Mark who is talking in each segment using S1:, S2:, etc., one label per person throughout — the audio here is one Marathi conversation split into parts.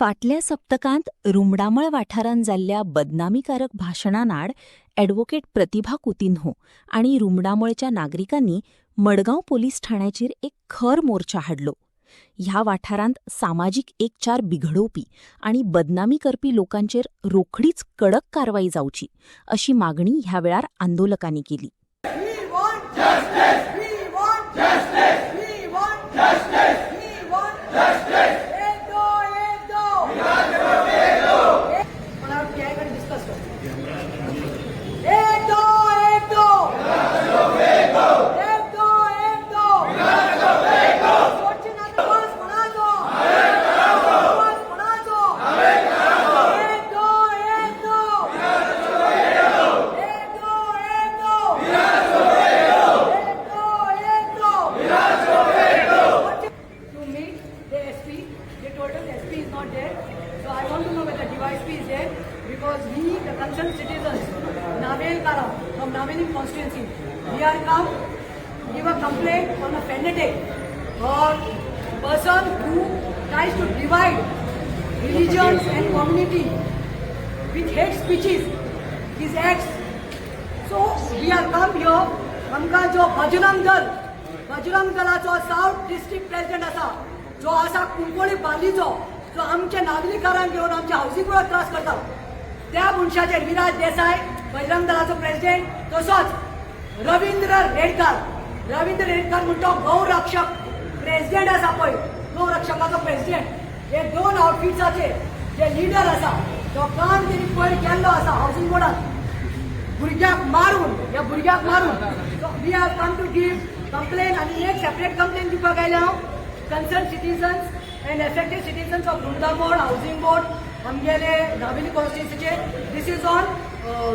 S1: फाटल्या सप्तकांत रुमडामळ वाठारांत जाल्ल्या बदनामीकारक भाशणानाड ॲडव्होकेट प्रतिभा कुतिन्हो आनी रुमडामळच्या नागरिकांनी मडगांव पोलीस ठाण्याचेर एक खर मोर्चा हाडलो. ह्या वाठारांत सामाजीक एकचार बिघडोवपी आनी बदनामी करपी लोकांचेर रोखडीच कडक कारवाई जावची अशी मागणी ह्या वेळार आंदोलकांनी केली.
S2: Because we, the concerned citizens, Navel Kara, from Naveli constituency, we are come to give a complaint on a fanatic or person who tries to divide religions and community with hate speeches, his acts. So we are come here, आमका जो बजरंग दलाचो साउथ डिस्ट्रिक्ट प्रेसिडेंट असा, जो असा कुंकोळी बालीचो, जो आमच्या नागरिकांक घेऊन आमच्या हाऊसिंग बोर्डाक त्रास करता, त्या मनशाचेर विराज देसाय बजरंग दलाचो प्रेसिडेंट, तसोच रवींद्र रेडकर म्हणतो गौरक्षक प्रेसिडेंट असा पळय, गौरक्षकाचो प्रेसिडेंट, हे दोन आउटफिट्साचे जे लीडर असा, जो काम तेणी पयर केल्लो असा हाऊसिंग बोर्डात भुरग्याक मारून, so we have come to give complain आनी एक सेपरेट कंप्लेन दिवपाक आयले हांव. Concern citizens and affected citizens of Runda Board, Housing Board, आमगेले नावेली कॉन्स्टिट्युन्सीचे. This is on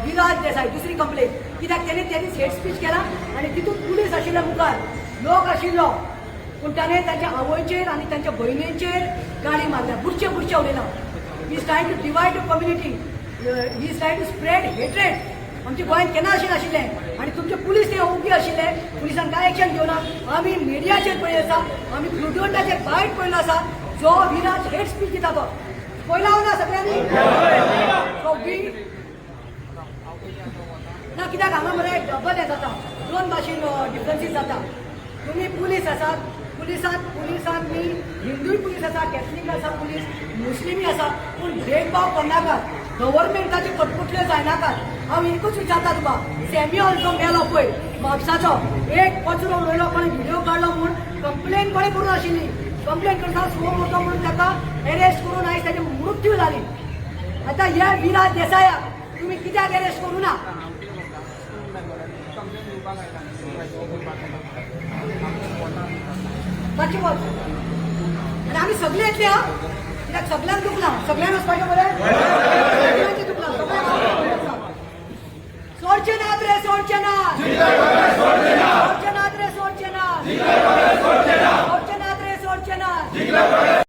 S2: Viraj Desai. दुसरी कंप्लेन कित्याक त्यांनी हेट स्पीच केला आणि तितून पुलीस आशिल्ल्या मुखार लोक आशिल्लो, पूण ताणें तांच्या आवयचेर आनी तांच्या भयणींचेर गाडी मारल्या, बुरचे उडयला. He is tried to divide the community, he is tried to spread hatred. आमच्या गोंयांत केन्ना अशें नाशिल्लें आनी तुमचे पुलीस ते ओगी आशिल्ले, पुलिसान कांय एक्शन घेवना. आमी मिडियाचेर पळयत आसा, आमी फ्लुडंटाचेर बायट पळयलो आसा, जो विराज हेट स्पीच दिता तो पळयला ना सगळ्यांनी. सो वी ना, कित्याक हांगा मरे डबल हें जाता, दोन भाशेन डिफरन्सीस जाता. तुमी पुलीस आसात, पुलिसांत मी हिंदूय पुलीस आसा, कॅथलीक आसा पुलीस, मुस्लिमी आसा, पूण भेदभाव करनाकात, गव्हर्मेंटाचे कटपुटले जायनाकात. हांव एकूच विचारता तुका, सॅम्युअल जो मेलो पळय म्हापसाचो, एक कचरो उडयलो, कोणें व्हिडिओ काडलो म्हूण कंप्लेन कोणें करून आशिल्ली. कंप्लेन करता स्लो करता म्हणून ताका अरेस्ट करून आयज ताची मृत्यू जाली. आतां ह्या विराज देसायाक तुमी कित्याक अरेस्ट करूं ना? मातशें बोल. आनी आमी सगळे येतले हा, कित्याक सगळ्यांक दुखना, सगळ्यांक वचपाचें बरें.